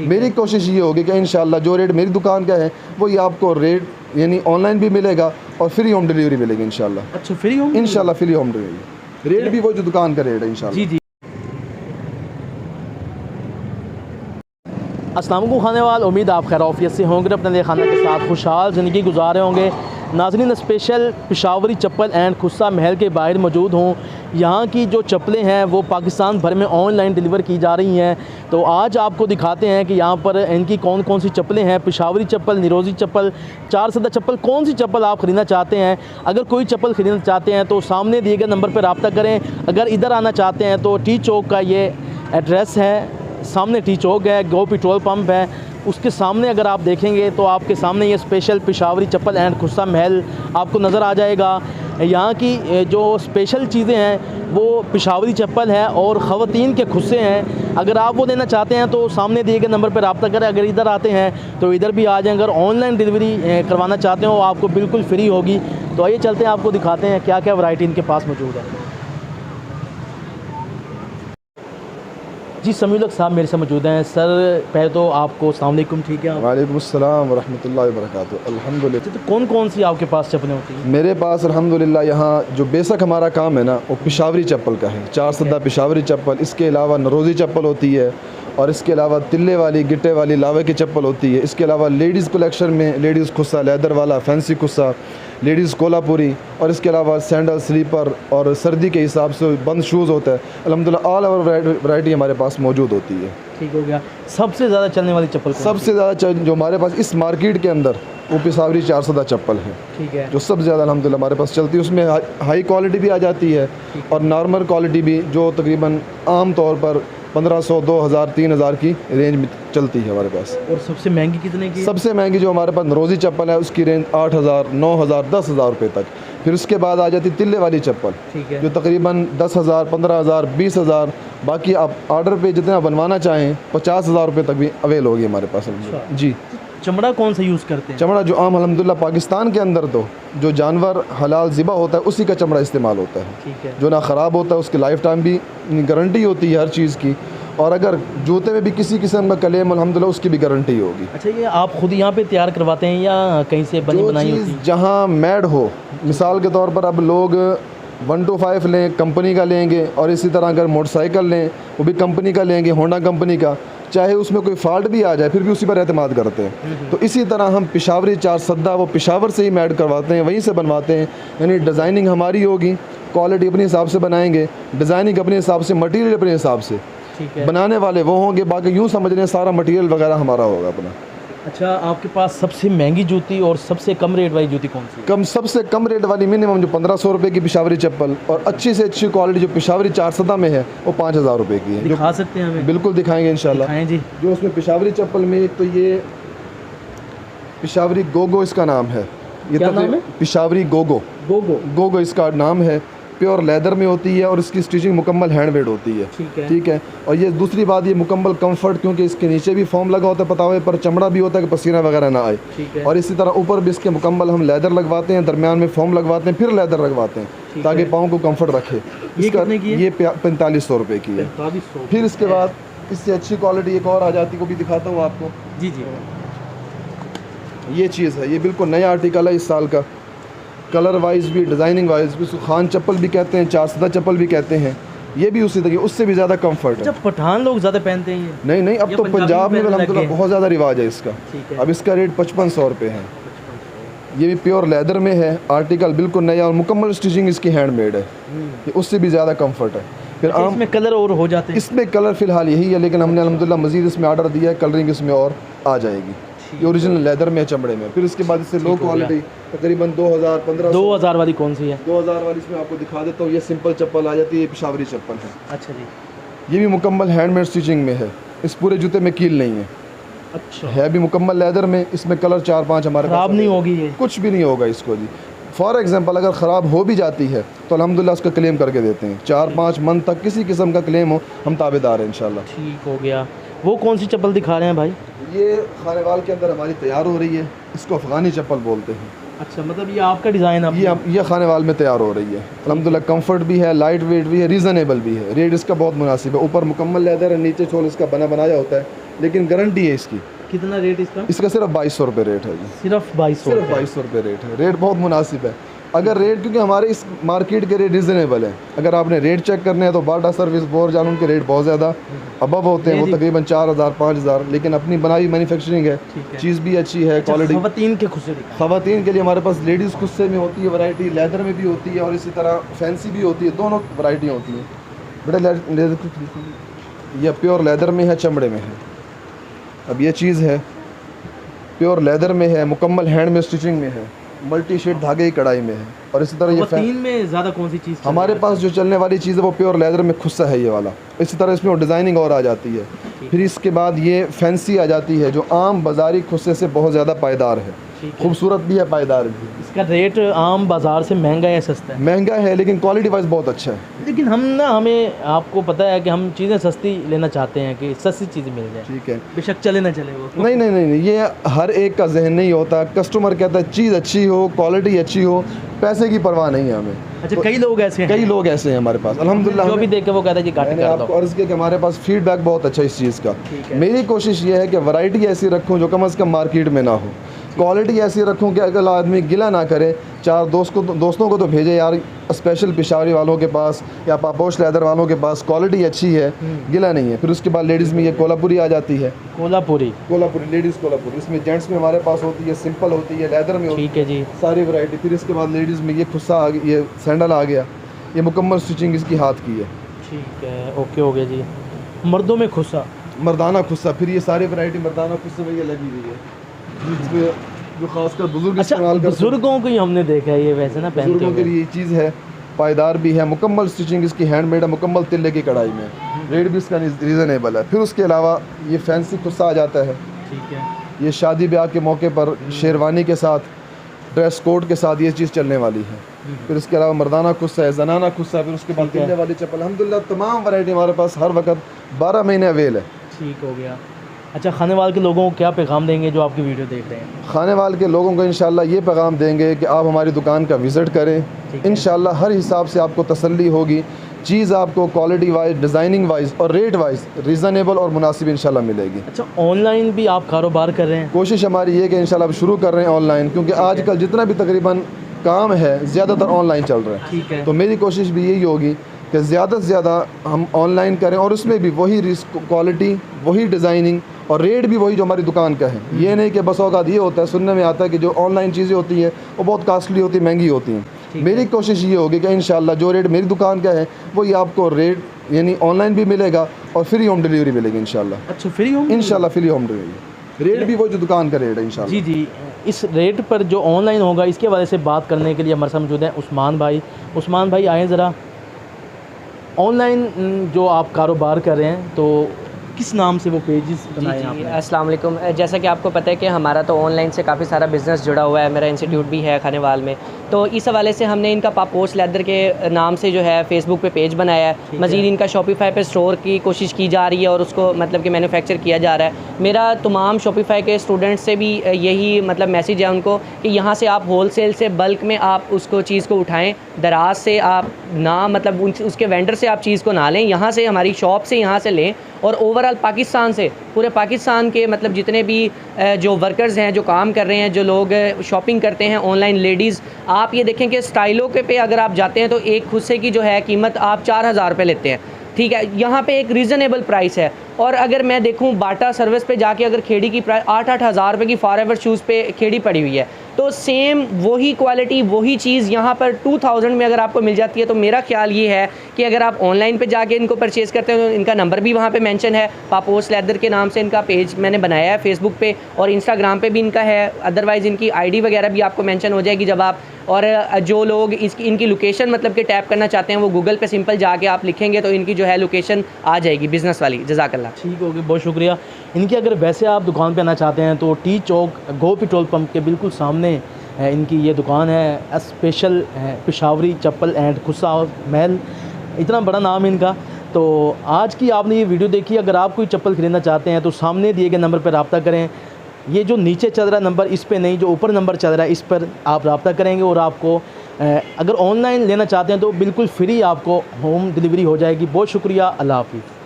मेरी कोशिश ये होगी कि इंशाल्लाह जो रेट मेरी दुकान का है वही आपको रेट यानी ऑनलाइन भी मिलेगा और फ्री होम डिलीवरी मिलेगी इंशाल्लाह। अच्छा, फ्री होम, इंशाल्लाह फ्री होम डिलीवरी, रेट भी वो जो दुकान का रेट है इंशाल्लाह। जी जी। अस्सलाम वालेकुम खाने वाल, उम्मीद आप खैरियत से होंगे, अपने खाना के साथ खुशहाल ज़िंदगी गुजार रहे होंगे। नाज़रीन, special Peshawari chappal and khussa महल के बाहर मौजूद हूँ। यहाँ की जो चप्पलें हैं वो पाकिस्तान भर में ऑनलाइन डिलीवर की जा रही हैं। तो आज आपको दिखाते हैं कि यहाँ पर इनकी कौन कौन सी चप्पलें हैं। पिशावरी चप्पल, निरोज़ी चप्पल, चार सदा चप्पल, कौन सी चप्पल आप ख़रीदना चाहते हैं। अगर कोई चप्पल ख़रीदना चाहते हैं तो सामने दिए गए नंबर पर रब्ता करें। अगर इधर आना चाहते हैं तो टी चौक का ये एड्रेस है, सामने टी चौक है, गो पेट्रोल पंप है, उसके सामने अगर आप देखेंगे तो आपके सामने ये special Peshawari chappal and khussa महल आपको नज़र आ जाएगा। यहाँ की जो स्पेशल चीज़ें हैं वो पिशावरी चप्पल है और ख़वातीन के खुस्से हैं। अगर आप वो लेना चाहते हैं तो सामने दिए गए नंबर पर रब्ता करें। अगर इधर आते हैं तो इधर भी आ जाएँ। अगर ऑनलाइन डिलीवरी करवाना चाहते हो आपको बिल्कुल फ्री होगी। तो आइए चलते हैं, आपको दिखाते हैं क्या क्या वैरायटी इनके पास मौजूद है। जी, समीउल हक साहब मेरे से मौजूद हैं। सर पहले तो आपको अस्सलाम वालेकुम। ठीक है, वालेकुम अस्सलाम व रहमतुल्लाहि व बरकातुहू। अल्हम्दुलिल्लाह। तो कौन कौन सी आपके पास चप्पलें होती हैं? मेरे पास अल्हम्दुलिल्लाह यहाँ जो बेसिक हमारा काम है ना वो पिशावरी चप्पल का है। चार सदा पिशावरी चप्पल, इसके अलावा नरोज़ी चप्पल होती है और इसके अलावा तिल्ले वाली, गिट्टे वाली, लावे की चप्पल होती है। इसके अलावा लेडीज़ कलेक्शन में लेडीज़ खुस्सा, लेदर वाला, फैंसी खुस्सा, लेडीज़ कोलापुरी और इसके अलावा सैंडल, स्लीपर और सर्दी के हिसाब से बंद शूज़ होता है। अल्हम्दुलिल्लाह ऑल ओवर वैरायटी हमारे पास मौजूद होती है। ठीक हो गया। सबसे ज़्यादा चलने वाली चप्पल सबसे ज़्यादा जो हमारे पास इस मार्केट के अंदर वो पिशावरी चार सदा चप्पल है। ठीक है, जो सबसे ज़्यादा अल्हम्दुलिल्लाह हमारे पास चलती है। उसमें हाई क्वालिटी भी आ जाती है और नॉर्मल क्वालिटी भी, जो तकरीबन आम तौर पर 1500, 2000, 3000 की रेंज में चलती है हमारे पास। और सबसे महंगी कितने की? सबसे महंगी जो हमारे पास नरोज़ी चप्पल है उसकी रेंज 8000, 9000, 10000 रुपये तक। फिर उसके बाद आ जाती तिल्ले वाली चप्पल, ठीक है, जो तकरीबन 10000, 15000, 20000, बाकी आप आर्डर पे जितना बनवाना चाहें 50000 रुपये तक भी अवेल होगी हमारे पास। अच्छा। जी। चमड़ा कौन सा यूज़ करते हैं? चमड़ा जो आम अल्हम्दुलिल्लाह पाकिस्तान के अंदर तो जो जानवर हलाल ज़िबा होता है उसी का चमड़ा इस्तेमाल होता है। ठीक है, जो ना ख़राब होता है, उसकी लाइफ टाइम भी गारंटी होती है हर चीज़ की। और अगर जूते में भी किसी किस्म का क्लेम अल्हम्दुलिल्लाह उसकी भी गारंटी होगी। अच्छा, ये आप खुद यहाँ पे तैयार करवाते हैं या कहीं से बनी बनाई होती है? जहाँ मेड हो, मिसाल के तौर पर अब लोग 125 लें, कंपनी का लेंगे, और इसी तरह अगर मोटरसाइकिल लें वो भी कंपनी का लेंगे, होंडा कंपनी का, चाहे उसमें कोई फॉल्ट भी आ जाए फिर भी उसी पर एतमाद करते हैं। तो इसी तरह हम पिशावरी चार सद्दा वो पिशावर से ही मेड करवाते हैं, वहीं से बनवाते हैं। यानी डिज़ाइनिंग हमारी होगी, क्वालिटी अपने हिसाब से बनाएंगे, डिज़ाइनिंग अपने हिसाब से, मटेरियल अपने हिसाब से, ठीक है, बनाने वाले वो होंगे, बाकी यूँ समझ लें सारा मटेरियल वगैरह हमारा होगा अपना। अच्छा, आपके पास सबसे महंगी जूती और सबसे कम रेट वाली जूती कौन सी? सबसे कम रेट वाली मिनिमम जो 1500 रुपये की पिशावरी चप्पल और अच्छी से अच्छी क्वालिटी जो पिशावरी चार सदा में है वो 5000 रुपये की है। दिखा सकते हैं हमें? बिल्कुल दिखाएंगे इंशाल्लाह जी। जो उसमें पिशावरी चप्पल में एक तो ये पिशावरी गोगो इसका नाम है। ये क्या नाम है? पिशावरी गोगो। गोगो इसका नाम है। प्योर लेदर में होती है और इसकी स्टिचिंग मुकम्मल हैंडमेड होती है। ठीक है। और ये दूसरी बात, ये मुकम्मल कंफर्ट, क्योंकि इसके नीचे भी फोम लगा होता है पतावे पर, चमड़ा भी होता है कि पसीना वगैरह ना आए। और इसी तरह ऊपर भी इसके मुकम्मल हम लेदर लगवाते हैं, दरमियान में फोम लगवाते हैं, फिर लेदर लगवाते हैं ताकि पाँव को कंफर्ट रखे। ये कितने की है? ये 4500 रुपये की है। फिर इसके बाद इससे अच्छी क्वालिटी एक और आ जाती है, वो भी दिखाता हूँ आपको। जी जी। ये चीज़ है, ये बिल्कुल नया आर्टिकल है इस साल का। कलर वाइज भी, डिज़ाइनिंग वाइज भी, खान चप्पल भी कहते हैं, चार सदा चप्पल भी कहते हैं। ये भी उसी तरीके, उससे भी ज़्यादा कंफर्ट है। जब पठान लोग ज़्यादा पहनते हैं ये? नहीं, अब तो पंजाब में अल्हम्दुलिल्लाह बहुत ज़्यादा रिवाज है इसका। अब इसका रेट 5500 रुपये है। ये भी प्योर लेदर में है, आर्टिकल बिल्कुल नया और मुकम्मल स्टिचिंग इसकी हैंडमेड है। ये उससे भी ज़्यादा कम्फर्ट है। फिर आम इसमें कलर और हो जाते हैं? इसमें कलर फ़िलहाल यही है, लेकिन हमने अल्हम्दुलिल्लाह मज़ीद इसमें ऑर्डर दिया है, कलरिंग इसमें और आ जाएगी। ये ओरिजिनल लेदर में, चमड़े में। फिर इसके बाद इससे लो क्वालिटी तकरीबन 2000, 1500। 2000 वाली कौन सी है? 2000 वाली इसमें आपको दिखा देता हूँ। ये सिंपल चप्पल आ जाती है, ये पिशावरी चप्पल है। अच्छा जी। ये भी मुकम्मल हैंडमेड स्टिचिंग में है। इस पूरे जूते में कील नहीं है। अच्छा, है भी मुकम्मल लेदर में। इसमें कलर 4-5 हमारे पास। खराब नहीं होगी ये? कुछ भी नहीं होगा इसको जी। फॉर एग्जांपल अगर ख़राब हो भी जाती है तो अल्हम्दुलिल्लाह उसका क्लेम करके देते हैं। 4-5 मंथ तक किसी किस्म का क्लेम हो, हम ताबेदार हैं इंशाल्लाह। ठीक हो गया। वो कौन सी चप्पल दिखा रहे हैं भाई? ये खानेवाल के अंदर हमारी तैयार हो रही है, इसको अफ़गानी चप्पल बोलते हैं। अच्छा, मतलब ये आपका डिज़ाइन है? ये खानेवाल में तैयार हो रही है। अल्हम्दुलिल्लाह कंफर्ट भी है, लाइट वेट भी है, रीज़नेबल भी है। रेट इसका बहुत मुनासिब है। ऊपर मुकम्मल लेदर है, नीचे सोल इसका बनाया होता है। लेकिन गारंटी है इसकी। कितना रेट इसका? इसका सिर्फ 2200 रुपये रेट है जी। सिर्फ 2200? सिर्फ 2200 रुपये रेट है। रेट बहुत मुनासिब है। अगर रेट, क्योंकि हमारे इस मार्केट के रेट रिजनेबल है। अगर आपने रेट चेक करने हैं तो बाटा सर्विस, बोरजान, उनके रेट बहुत ज़्यादा अबव होते हैं, वो तकरीबन 4000 5000, लेकिन अपनी बनाई मैन्युफैक्चरिंग है, चीज़ भी अच्छी है, क्वालिटी। ख़वातीन के खुस्से दिखाएं। ख़वातीन के लिए हमारे पास लेडीज़ खुस्से में होती है वैरायटी, लेदर में भी होती है और इसी तरह फैंसी भी होती है, दोनों वैरायटियाँ होती हैं। बेटा लेदर, यह प्योर लेदर में है, चमड़े में है। अब ये चीज़ है प्योर लेदर में है, मुकम्मल हैंड में स्टिचिंग में है, मल्टी शेड धागे की कढ़ाई में है। और इसी तरह ये तीन में ज़्यादा कौन सी चीज़ हमारे पास जो चलने वाली चीज़ है वो प्योर लेदर में खुस्सा है ये वाला। इसी तरह इसमें वो डिज़ाइनिंग और आ जाती है। फिर इसके बाद ये फैंसी आ जाती है जो आम बाज़ारी खुस्से से बहुत ज़्यादा पायदार है, खूबसूरत भी है, पायदार भी। इसका रेट आम बाज़ार से महंगा है सस्ता है? महंगा है, लेकिन क्वालिटी वाइज बहुत अच्छा है। लेकिन हमें आपको पता है कि हम चीज़ें सस्ती लेना चाहते हैं कि सस्ती चीज़ें मिल जाए। ठीक है, बेशक चले ना चले वो। नहीं, ये हर एक का जहन नहीं होता। कस्टमर कहता है चीज़ अच्छी हो, क्वालिटी अच्छी हो, पैसे की परवाह नहीं है हमें। अच्छा, कई लोग ऐसे हैं? कई लोग ऐसे हैं हमारे पास, अल्हम्दुलिल्लाह। जो भी देखे वो कहता है कि घाटे मैंने कर दो। आपको अर्ज़ किया कि हमारे पास फीडबैक बहुत अच्छा है इस चीज़ का। मेरी कोशिश ये है कि वैरायटी ऐसी रखूं जो कम से कम मार्केट में ना हो, क्वालिटी ऐसी रखूं कि अगर आदमी गिला ना करे। चार दोस्तों को तो भेजे यार, स्पेशल पिशावरी वालों के पास या पापोश लेदर वालों के पास क्वालिटी अच्छी है, गिला नहीं है। फिर उसके बाद लेडीज़ में ये कोल्हापुरी आ जाती है। कोल्हापुरी लेडीज़ कोल्हापुरी, इसमें जेंट्स में हमारे पास होती है, सिंपल होती है, लेदर में होती है। ठीक है जी, सारी वैरायटी। फिर इसके बाद लेडीज़ में ये खुस्सा आ गया, ये सैंडल आ गया, ये मुकम्मल स्टिचिंग इसकी हाथ की है। ठीक है, ओके हो गया जी। मर्दों में खुस्सा, मर्दाना खुस्सा, फिर ये सारी वैरायटी मर्दाना खुस्से में ये लगी हुई है, जिसमें जो खासकर बुजुर्ग इस्तेमाल करते हैं। बुजुर्गों को ही हमने देखा है ये वैसे ना पहनते बुजुर्गों के लिए ये चीज़ है, पायदार भी है, मुकम्मल स्टिचिंग इसकी हैंडमेड है, मुकम्मल तिल्ले की कढ़ाई में, रेट भी इसका रीज़नेबल है। फिर उसके अलावा ये फैंसी खुस्सा आ जाता है। ठीक है, ये शादी ब्याह के मौके पर शेरवानी के साथ, ड्रेस कोड के साथ ये चीज़ चलने वाली है। फिर इसके अलावा मर्दाना खुस्सा है, जनाना खुस्सा, फिर उसके बाद तिल्ले वाली चप्पल। अल्हम्दुलिल्लाह तमाम वैरायटी हमारे पास हर वक्त 12 महीने अवेल है। ठीक हो गया। अच्छा, खानेवाल के लोगों को क्या पैगाम देंगे जो आपकी वीडियो देख रहे हैं? खानेवाल के लोगों को इंशाल्लाह ये पैगाम देंगे कि आप हमारी दुकान का विज़िट करें। इंशाल्लाह हर हिसाब से आपको तसल्ली होगी, चीज़ आपको क्वालिटी वाइज, डिज़ाइनिंग वाइज और रेट वाइज रीज़नेबल और मुनासिब इंशाल्लाह मिलेगी। अच्छा, ऑनलाइन भी आप कारोबार कर रहे हैं? कोशिश हमारी ये कि इंशाल्लाह अब शुरू कर रहे हैं ऑनलाइन, क्योंकि आजकल जितना भी तकरीबन काम है ज़्यादातर ऑनलाइन चल रहा है। ठीक है, तो मेरी कोशिश भी यही होगी कि ज़्यादा से ज़्यादा हम ऑनलाइन करें और उसमें भी वही क्वालिटी, वही डिज़ाइनिंग और रेट भी वही जो हमारी दुकान का है। ये नहीं कि बस औकात ये होता है, सुनने में आता है कि जो ऑनलाइन चीज़ें होती हैं वो बहुत कास्टली होती, महंगी होती हैं। मेरी कोशिश ये होगी कि इंशाल्लाह जो रेट मेरी दुकान का है वही आपको रेट यानी ऑनलाइन भी मिलेगा और फ्री होम डिलीवरी मिलेगी इंशाल्लाह। अच्छा, फ्री होम? इंशाल्लाह फ्री होम डिलीवरी, रेट भी वही जो दुकान का रेट है इंशाल्लाह। जी जी, इस रेट पर जो ऑनलाइन होगा इसके बारे से बात करने के लिए हमारे साथ मौजूद हैं उस्मान भाई। उस्मान भाई आएँ ज़रा, ऑनलाइन जो आप कारोबार कर रहे हैं तो किस नाम से वो पेजेस बनाए आपने? अस्सलाम वालेकुम। जैसा कि आपको पता है कि हमारा तो ऑनलाइन से काफ़ी सारा बिज़नेस जुड़ा हुआ है, मेरा इंस्टीट्यूट भी है खानेवाल में, तो इस हवाले से हमने इनका पापोश लेदर के नाम से जो है फेसबुक पे पेज बनाया है। मज़ीद इनका शॉपिफाई पे स्टोर की कोशिश की जा रही है और उसको मतलब कि मैन्युफैक्चर किया जा रहा है। मेरा तमाम शॉपिफाई के स्टूडेंट्स से भी यही मतलब मैसेज है उनको कि यहाँ से आप होलसेल से बल्क में आप उसको चीज़ को उठाएँ, दराज से आप ना मतलब उसके वेंडर से आप चीज़ को ना लें, यहाँ से हमारी शॉप से यहाँ से लें और ओवरऑल पाकिस्तान से, पूरे पाकिस्तान के मतलब जितने भी जो वर्कर्स हैं, जो काम कर रहे हैं, जो लोग शॉपिंग करते हैं ऑनलाइन, लेडीज़, आप ये देखें कि स्टाइलों के पे अगर आप जाते हैं तो एक खुस्से की जो है कीमत आप 4000 रुपये लेते हैं। ठीक है, यहाँ पे एक रीज़नेबल प्राइस है। और अगर मैं देखूँ बाटा सर्विस पे जाके अगर खेड़ी की प्राइस 8-8 हज़ार रुपये की फॉरएवर शूज़ पे खेड़ी पड़ी हुई है, तो सेम वही क्वालिटी वही चीज़ यहाँ पर 2000 में अगर आपको मिल जाती है। तो मेरा ख्याल ये है कि अगर आप ऑनलाइन पे जाके इनको परचेज़ करते हैं तो इनका नंबर भी वहाँ पे मेंशन है, पापोश लेदर के नाम से इनका पेज मैंने बनाया है फेसबुक पे और इंस्टाग्राम पे भी इनका है। अदरवाइज़ इनकी आईडी वगैरह भी आपको मेंशन हो जाएगी जब आप, और जो लोग इनकी लोकेशन मतलब कि टैप करना चाहते हैं वो गूगल पे सिंपल जाके आप लिखेंगे तो इनकी जो है लोकेशन आ जाएगी बिज़नेस वाली। जज़ाकल्लाह। ठीक हो गया, बहुत शुक्रिया। इनकी अगर वैसे आप दुकान पे आना चाहते हैं तो टी चौक गो पेट्रोल पंप के बिल्कुल सामने है इनकी ये दुकान है। Special Peshawari chappal and khussa महल, इतना बड़ा नाम है इनका। तो आज की आपने ये वीडियो देखी, अगर आप कोई चप्पल ख़रीदना चाहते हैं तो सामने दिए गए नंबर पर रब्ता करें। ये जो नीचे चल रहा नंबर इस पे नहीं, जो ऊपर नंबर चल रहा है इस पर आप रब्ता करेंगे और आपको अगर ऑनलाइन लेना चाहते हैं तो बिल्कुल फ्री आपको होम डिलीवरी हो जाएगी। बहुत शुक्रिया, अल्लाह हाफ़िज़।